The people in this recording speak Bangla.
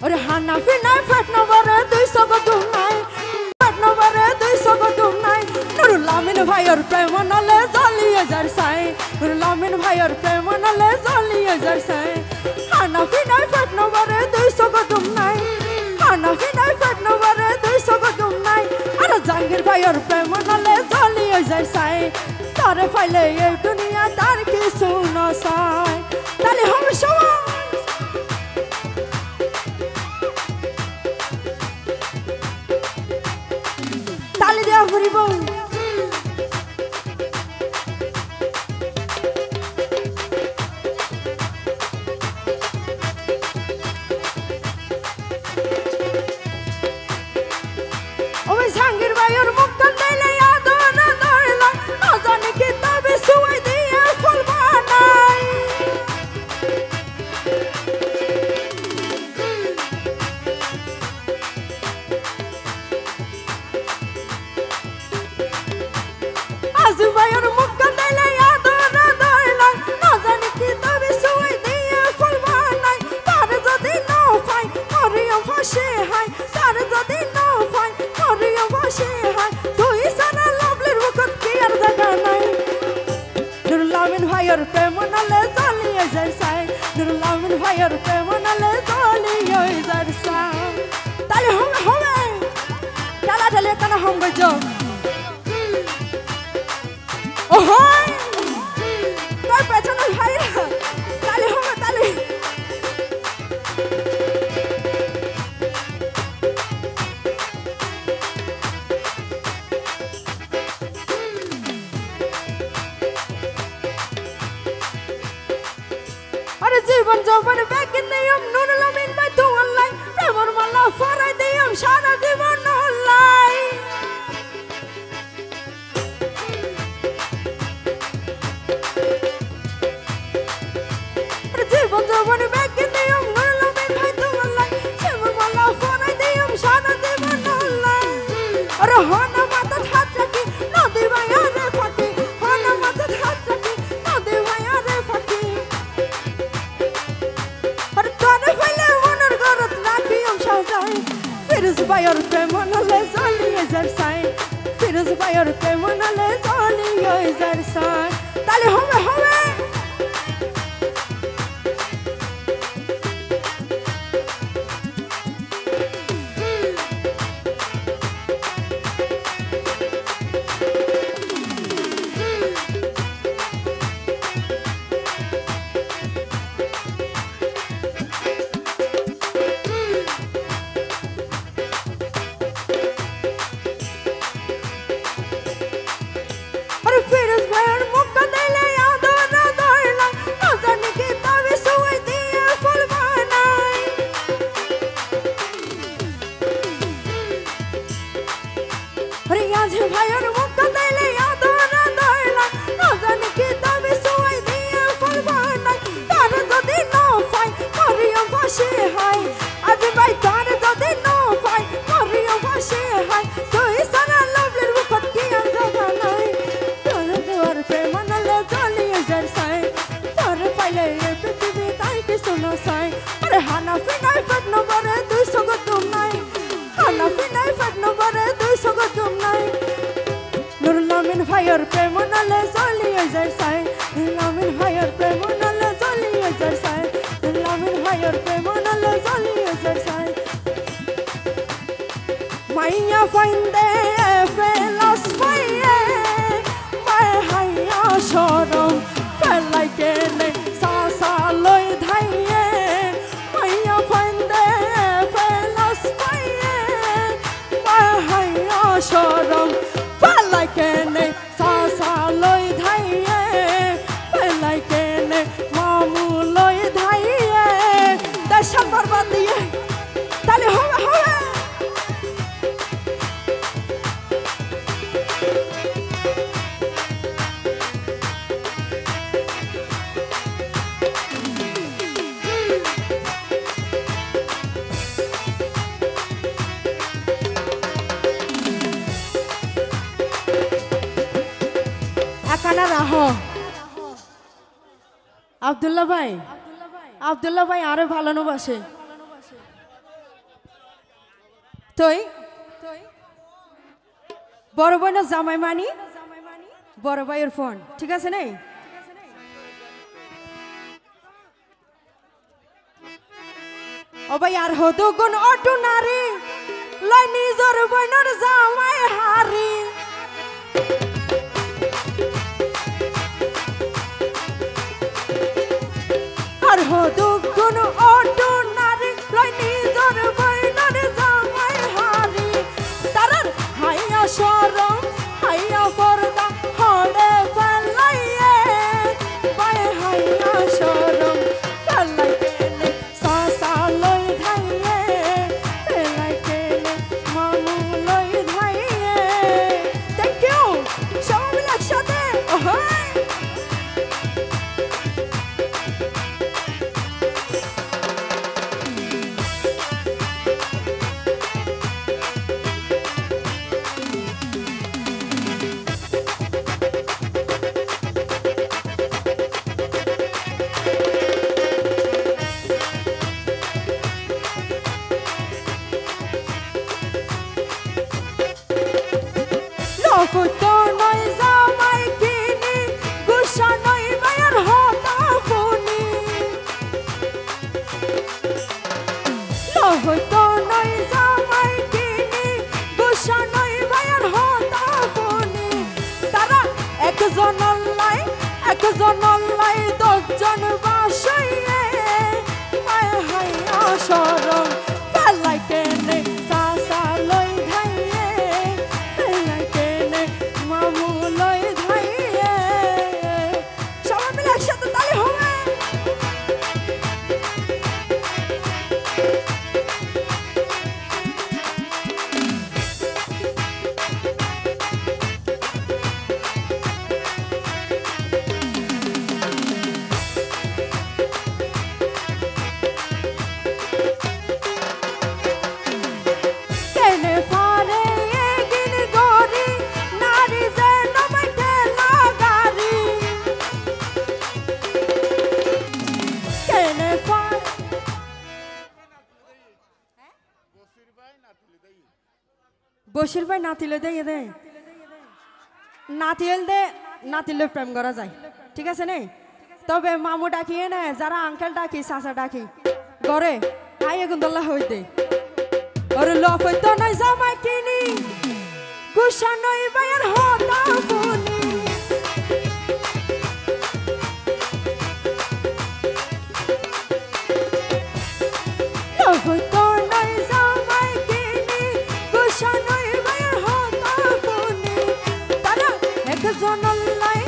ওরে হানাফি নাই ফেট নবরে 200 গদুম নাই ফেট নবরে 200 গদুম নাই নুরুল আমিন ভাইয়ের প্রেম নালে জ্বালিয়ে যার সাই নুরুল আমিন ভাইয়ের প্রেম নালে জ্বালিয়ে যার সাই হানাফি নাই ফেট নবরে 200 গদুম নাই হানাফি নাই ফেট নবরে 200 গদুম নাই আর জাহাঙ্গীর ভাইয়ের প্রেম নালে জ্বালিয়ে যার সাই তারে ফাইলে এই দুনিয়া তার কিছু না চাই তাহলে হবে সবাই তালি দেওয়া ফুরিব ওই জাহাঙ্গীর ভাইয়ের মুখ কান্দাইলে আদর ধরলা না জানি কি তবে সুই দিয়ে ফুল বানাই আজু ভাইয়ের মুখ কান্দাইলে আদর ধরলা না জানি কি তবে সুই দিয়ে ফুল বানাই তার যদি না পাই মরিয়ম ফাঁসে হাই তার যদি না পাই মরিয়ম ফাঁসে হাই তুই সারা লাভলির মুখত কি আর দেখা নাই নুরুল আমিন ভাইয়ের প্রেম নালে জ্বালিয়ে যায় সাই নুরুল আমিন ভাইয়ের প্রেম নালে জ্বালিয়ে যায় সাই তাহলে হবে ডালা ঢালে কেন হবে যোগ ওহই তোর পেছনে ভাইরা তাহলে হবে তাহলে আরে জীবন যৌবন ব্যাগে নিয়ম নুরুল আমিন ভাই তো অনলাইন প্রেমর মালা ফরাই দিয়ম সারা জীবন অনলাইন জীবন যৌবন ব্যাগে নিয়ম নুরুল আমিন ভাই তো অনলাইন প্রেমর মালা ফরাই দিয়ম সারা জীবন অনলাইন আরে হনা মাথা হাত রাখি নদী ভাইয়া রে ফাটি হনা মাথা হাত রাখি নদী ভাইয়া রে ফাটি ফিরোজ ভাইয়ের প্রেম নালে জ্বালিয়ে যার সাই ফিরোজ ভাইয়ের প্রেম নালে জ্বালিয়ে যার সাই তাহলে হবে হবে ফিরোজ ভাইয়ের মুখ কাঁদাইলে আদর ধরলা না জানি কি তবে সুই দিয়ে ফুল বানাই রিয়াজ ভাইয়ের মুখ কাঁদাইলে আদর ধরলা না জানি কি তবে সুই দিয়ে ফুল বানাই তার যদি না পাই মরিয়ম ফাঁসে হাই আজ ভাই তার যদি না পাই মরিয়ম ফাঁসে হাই তুই সারা লাভলির মুখত কি আর জায়গা নাই প্রেম নালে জ্বালিয়ে যার সাই তোর পাইলে এই পৃথিবী তাই কিছু না সাই আরে হানাফি নাই ফেট নবরে 200 গদুম নাই হানাফি নাই ফেট নবরে 200 গদুম নাই নুরুল আমিন ভাইয়ের প্রেম নালে জ্বালিয়ে যার সাই নুরুল আমিন ভাইয়ের প্রেম নালে জ্বালিয়ে যার সাই নুরুল আমিন ভাইয়ের প্রেম নালে জ্বালিয়ে যার সাই মাইয়া ফাইন্দে ফেলাস পাইয়ে হাইয়া সরম ফেলাই কেনে সাসা লই ধাইয়ে মাইয়া ফাইন্দে ফেলাস পাইয়ে হাইয়া সরম ফেলাই কেনে সাসা লই ধাইয়ে ফেলাই কেনে মামু লই ধাইয়ে দেশাল বরবাদ দিয়ে তাহলে হবে হবে একানা রাহো আব্দুল্লাহ ভাই আরে ভালো বাসে তুই বড় বোনের জামাই মানি বড় ভাইয়ের ফোন ঠিক আছে নাই ও ভাই আর হতো কোন অটো নারী লয় নিজর বোনের জামাই হারি আর হতো কোন অটো নারী লয় নিজর বোনের জামাই হারি তারার হাইয়া শরম হাইয়া পর্দা হড়ে ফেলাইয়ে ভাই হাইয়া শরম ফেলাই কেনে সাসা লই ধাইয়ে ফেলাই কেনে মামু লই ধাইয়ে থ্যাংক ইউ সবাই মিলে একসাথে লফতো নয় জামাই কিনি গুসা নয় মায়ের হতা ফোনি লফতো নয় জামাই কিনি গুসা নয় মায়ের হতা ফোনি তারা একজন অল্লাই দশজন বাসইয়ে মায় হাইয়া শরম ফেলাই কেনে সাসা লই ধাইয়ে ফেলাই কেনে মামু লই ধাইয়ে সবাই মিলে একসাথে তালি হবে বসির ভাই নাতিলে দিয়ে দে নাতিলে প্রেম করা যায় ঠিক আছে নে তবে মামু ডাকিয়ে না যারা আঙ্কেল ডাকি চাচা ডাকি ঘরে আই এখন দল্লা হই দে ওরে লফতো নয় জামাই কিনি গুসা নয় ভাইয়ের হতা ফোনি লফতো নয় জামাই কিনি গুসা নয় ভাইয়ের হতা ফোনি তারা একজন অল্লাই